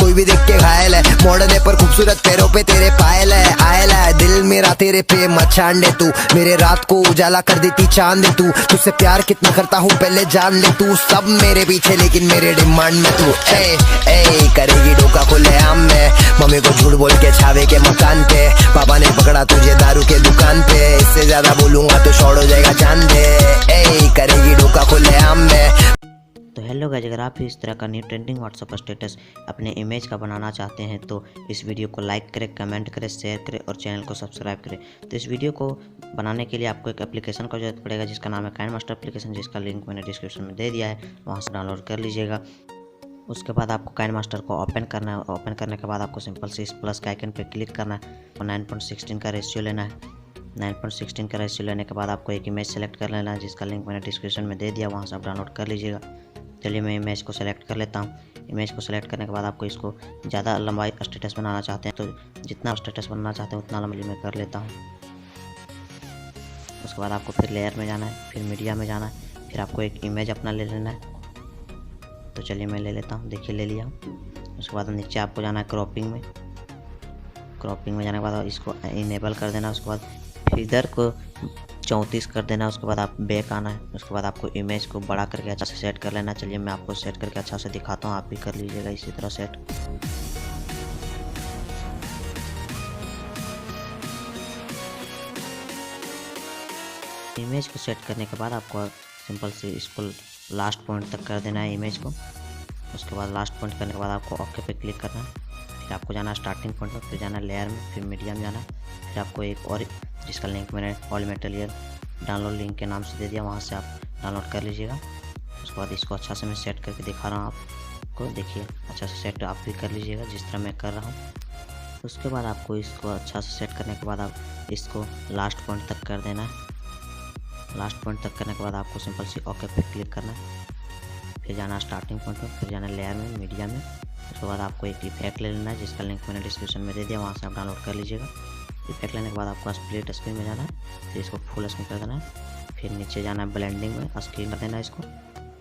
कोई भी देख के घायल है, मोड़ने पर खूबसूरत पैरों पे तेरे पायल है। आयल है दिल मेरा तेरे पे मचान दे तू, मेरे रात को उजाला कर देती चांद दे तू। तुझसे प्यार कितना करता हूँ पहले जान ले तू, सब मेरे पीछे लेकिन मेरे डिमांड में तू। ए करेगी डोका खुले आम में, मम्मी को झूठ बोल के छावे के मकान पे, पापा ने पकड़ा तुझे दारू के दुकान पे, इससे ज्यादा बोलूंगा तो शॉर्ट हो जाएगा जान दे। ए करेगी डोका खुले आम में। तो हेलो गाइस, अगर आप भी इस तरह का न्यू ट्रेंडिंग व्हाट्सएप स्टेटस अपने इमेज का बनाना चाहते हैं तो इस वीडियो को लाइक करें, कमेंट करें, शेयर करें और चैनल को सब्सक्राइब करें। तो इस वीडियो को बनाने के लिए आपको एक एप्लीकेशन का जरूरत पड़ेगा जिसका नाम है काइनमास्टर एप्लीकेशन, जिसका लिंक मैंने डिस्क्रिप्शन में दे दिया है, वहाँ से डाउनलोड कर लीजिएगा। उसके बाद आपको काइनमास्टर को ओपन करना है। ओपन करने के बाद आपको सिंपल से इस प्लस का आइकन पर क्लिक करना है और 9:16 का रेशियो लेना है। 9:16 का रेशियो लेने के बाद आपको एक इमेज सेलेक्ट कर लेना है जिसका लिंक मैंने डिस्क्रिप्शन में दे दिया, वहाँ से आप डाउनलोड कर लीजिएगा। चलिए मैं इमेज को सेलेक्ट कर लेता हूँ। इमेज को सेलेक्ट करने के बाद आपको इसको ज़्यादा लंबाई स्टेटस बनाना चाहते हैं तो जितना स्टेटस बनाना चाहते हैं उतना लंबाई में कर लेता हूँ। उसके बाद आपको फिर लेयर में जाना है, फिर मीडिया में जाना है, फिर आपको एक इमेज अपना ले लेना है। तो चलिए मैं ले लेता हूँ, देखिए ले लिया। उसके बाद नीचे आपको जाना है क्रॉपिंग में। क्रॉपिंग में जाने के बाद इसको इनेबल कर देना। उसके बाद फिगर को 34 कर देना। उसके बाद आप बैक आना है। उसके बाद आपको इमेज को बड़ा करके अच्छा से सेट कर लेना। चलिए मैं आपको सेट करके अच्छा से दिखाता हूँ, आप भी कर लीजिएगा इसी तरह सेट। इमेज को सेट करने के बाद आपको सिंपल से इसको लास्ट पॉइंट तक कर देना है इमेज को। उसके बाद लास्ट पॉइंट करने के बाद आपको ओके पे क्लिक करना है। फिर आपको जाना है स्टार्टिंग पॉइंट पर, फिर जाना है लेयर में, फिर मीडियम जाना है, फिर आपको एक और जिसका लिंक मैंने ऑल मटेरियल डाउनलोड लिंक के नाम से दे दिया, वहाँ से आप डाउनलोड कर लीजिएगा। उसके बाद इसको अच्छा से मैं सेट करके दिखा रहा हूँ आपको, देखिए अच्छा से सेट आप भी कर लीजिएगा जिस तरह मैं कर रहा हूँ। उसके बाद आपको इसको अच्छा से सेट करने के बाद आप इसको लास्ट पॉइंट तक कर देना है। लास्ट पॉइंट तक करने के बाद आपको सिंपल सी ओके पे क्लिक करना है। फिर जाना है स्टार्टिंग पॉइंट पर, फिर जाना है लेयर में, मीडिया में। उसके बाद आपको एक इफेक्ट ले लेना है जिसका लिंक मैंने डिस्क्रिप्शन में दे दिया, वहाँ से आप डाउनलोड कर लीजिएगा। इफेक्ट लेने के बाद आपको स्प्लिट स्क्रीन में जाना है, फिर इसको फुल स्क्रीन कर देना है। फिर नीचे जाना है ब्लेंडिंग में, स्क्रीन कर देना है इसको।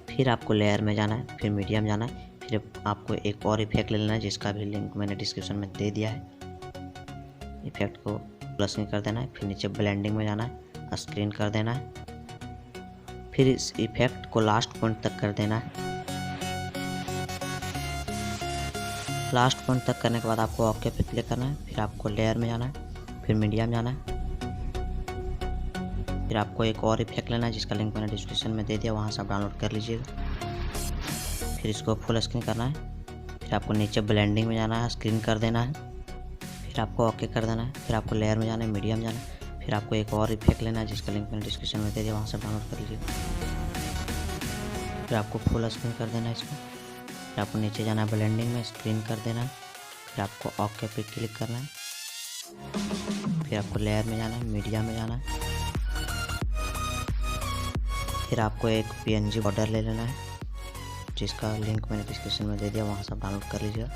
फिर आपको लेयर में जाना है, फिर मीडियम जाना है, फिर आपको एक और इफेक्ट ले लेना है जिसका भी लिंक मैंने डिस्क्रिप्शन में दे दिया है। इफेक्ट को फुल स्क्रीन कर देना है, फिर नीचे ब्लेंडिंग में जाना है, स्क्रीन कर देना है, फिर इस इफेक्ट को लास्ट पॉइंट तक कर देना है। लास्ट पॉइंट तक करने के बाद आपको ओके पे क्लिक करना है। फिर आपको लेयर में जाना है, फिर मीडियम जाना है, फिर आपको एक और इफेक्ट लेना है जिसका लिंक मैंने डिस्क्रिप्शन में दे दिया, वहाँ से आप डाउनलोड कर लीजिएगा। फिर इसको फुल स्क्रीन करना है, फिर आपको नीचे ब्लेंडिंग में जाना है, स्क्रीन कर देना है, फिर आपको ओके कर देना है। फिर आपको लेयर में जाना है, मीडियम जाना है, फिर आपको एक और इफेक्ट लेना है जिसका लिंक मैंने डिस्क्रिप्शन में दे दिया, वहाँ से डाउनलोड कर लीजिएगा। फिर आपको फुल स्क्रीन कर देना है इसको। फिर आपको नीचे जाना है ब्लेंडिंग में, स्क्रीन कर देना है, फिर आपको ओके पे क्लिक करना है। फिर आपको लेयर में जाना है, मीडिया में जाना है, फिर आपको एक PNG बॉर्डर ले लेना है जिसका लिंक मैंने डिस्क्रिप्शन में दे दिया, वहाँ से आप डाउनलोड कर लीजिएगा।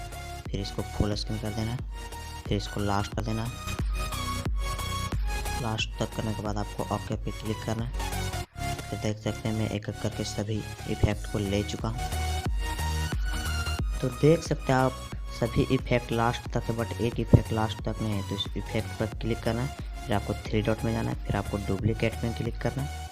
फिर इसको फुल स्क्रीन कर देना है, फिर इसको लास्ट कर देना है। लास्ट तक करने के बाद आपको ओके पे क्लिक करना है। फिर देख सकते हैं मैं एक एक करके सभी इफेक्ट को ले चुका हूँ। तो देख सकते हैं आप सभी इफेक्ट लास्ट तक है, बट एक इफेक्ट लास्ट तक नहीं है। तो इस इफेक्ट पर क्लिक करना है, फिर आपको 3 डॉट में जाना है, फिर आपको डुप्लीकेट में क्लिक करना है,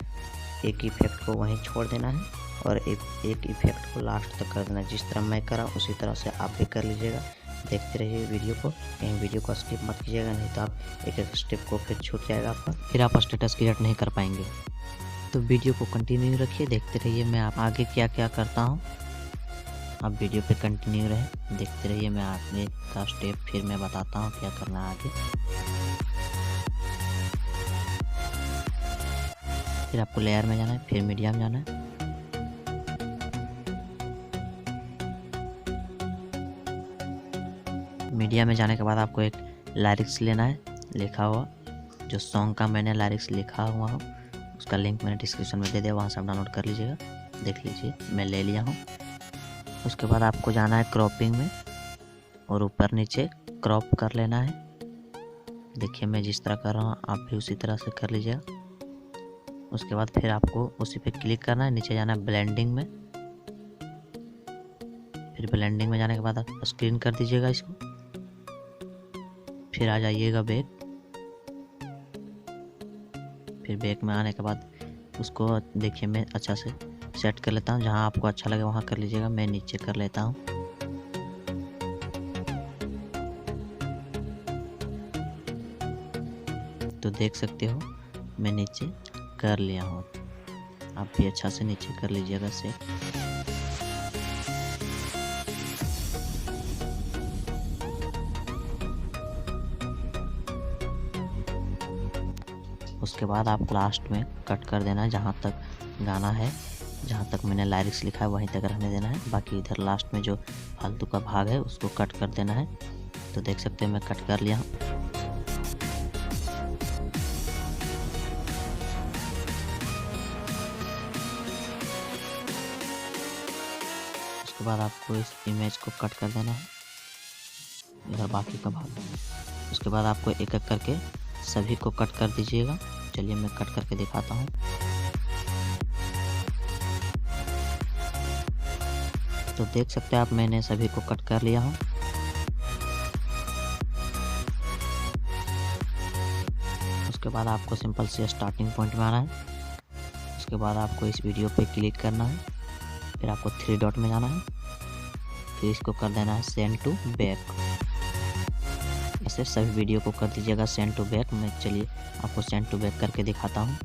एक इफेक्ट को वहीं छोड़ देना है और एक इफेक्ट को लास्ट तक कर देना है। जिस तरह मैं करा उसी तरह से आप भी कर लीजिएगा। देखते रहिए वीडियो को, कहीं वीडियो को स्किप मत कीजिएगा, नहीं तो आप एक एक स्टेप को फिर छूट जाएगा आपका, फिर आप स्टेटस क्रिएट नहीं कर पाएंगे। तो वीडियो को कंटिन्यू रखिए, देखते रहिए मैं आप आगे क्या क्या करता हूँ। आप वीडियो पे कंटिन्यू रहे, देखते रहिए मैं आगे का स्टेप फिर मैं बताता हूँ क्या करना है आगे। फिर आपको लेयर में जाना है, फिर मीडियम जाना है, मीडिया में जाने के बाद आपको एक लिरिक्स लेना है लिखा हुआ, जो सॉन्ग का मैंने लिरिक्स लिखा हुआ हो उसका लिंक मैंने डिस्क्रिप्शन में दे दिया, वहाँ से आप डाउनलोड कर लीजिएगा। देख लीजिए मैं ले लिया हूँ। उसके बाद आपको जाना है क्रॉपिंग में और ऊपर नीचे क्रॉप कर लेना है। देखिए मैं जिस तरह कर रहा हूँ आप भी उसी तरह से कर लीजिएगा। उसके बाद फिर आपको उसी पे क्लिक करना है, नीचे जाना है ब्लेंडिंग में, फिर ब्लेंडिंग में जाने के बाद स्क्रीन कर दीजिएगा इसको। फिर आ जाइएगा बैक। फिर बैक में आने के बाद उसको देखिए मैं अच्छा से सेट कर लेता हूँ। जहाँ आपको अच्छा लगे वहाँ कर लीजिएगा, मैं नीचे कर लेता हूँ। तो देख सकते हो मैं नीचे कर लिया हूँ। आप भी अच्छा से नीचे कर लीजिएगा सेट। उसके बाद आप लास्ट में कट कर देना है। जहाँ तक गाना है, जहाँ तक मैंने लाइरिक्स लिखा है वहीं तक रहने देना है। बाकी इधर लास्ट में जो फालतू का भाग है उसको कट कर देना है। तो देख सकते हैं मैं कट कर लिया हूँ। उसके बाद आपको इस इमेज को कट कर देना है, इधर बाकी का भाग। उसके बाद आपको एक एक करके सभी को कट कर दीजिएगा। चलिए मैं कट करके दिखाता हूँ। तो देख सकते हैं आप मैंने सभी को कट कर लिया हूँ। उसके बाद आपको सिंपल से स्टार्टिंग पॉइंट में आना है। उसके बाद आपको इस वीडियो पे क्लिक करना है। फिर आपको 3 डॉट में जाना है। फिर इसको कर देना है सेंड टू बैक। ऐसे सभी वीडियो को कर दीजिएगा सेंड टू बैक। मैं चलिए आपको सेंड टू बैक करके दिखाता हूँ।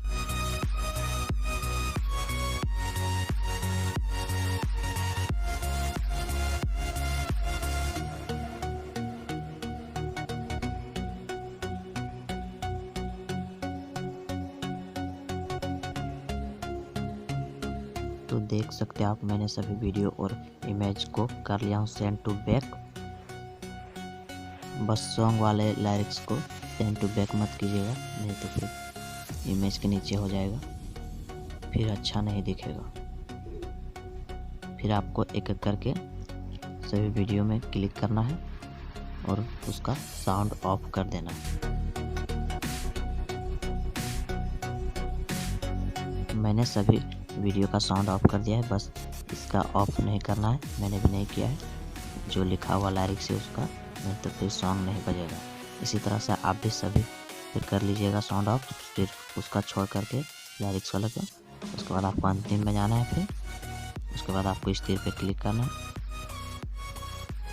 तो देख सकते हैं आप मैंने सभी वीडियो और इमेज को कर लिया हूँ सेंड टू बैक। बस सॉन्ग वाले लाइरिक्स को सेंड टू बैक मत कीजिएगा, नहीं तो फिर इमेज के नीचे हो जाएगा, फिर अच्छा नहीं दिखेगा। फिर आपको एक एक करके सभी वीडियो में क्लिक करना है और उसका साउंड ऑफ कर देना है। मैंने सभी वीडियो का साउंड ऑफ कर दिया है, बस इसका ऑफ नहीं करना है। मैंने भी नहीं किया है। जो लिखा हुआ लाइरिक्स है उसका, नहीं तो फिर सॉन्ग नहीं बजेगा। इसी तरह से आप भी सभी फिर कर लीजिएगा साउंड ऑफ, फिर उसका छोड़ करके लाइरिक्स वाला का। उसके बाद आपको अंतिम में जाना है। फिर उसके बाद आपको इस तीर पे क्लिक करना है।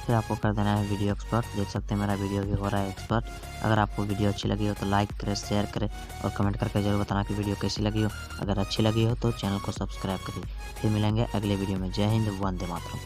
फिर आपको कर देना है वीडियो एक्सपर्ट। देख सकते हैं मेरा वीडियो भी हो रहा है एक्सपर्ट। अगर आपको वीडियो अच्छी लगी हो तो लाइक करें, शेयर करें और कमेंट करके जरूर बताना कि वीडियो कैसी लगी हो। अगर अच्छी लगी हो तो चैनल को सब्सक्राइब करिए। फिर मिलेंगे अगले वीडियो में। जय हिंद, वंदे मातरम।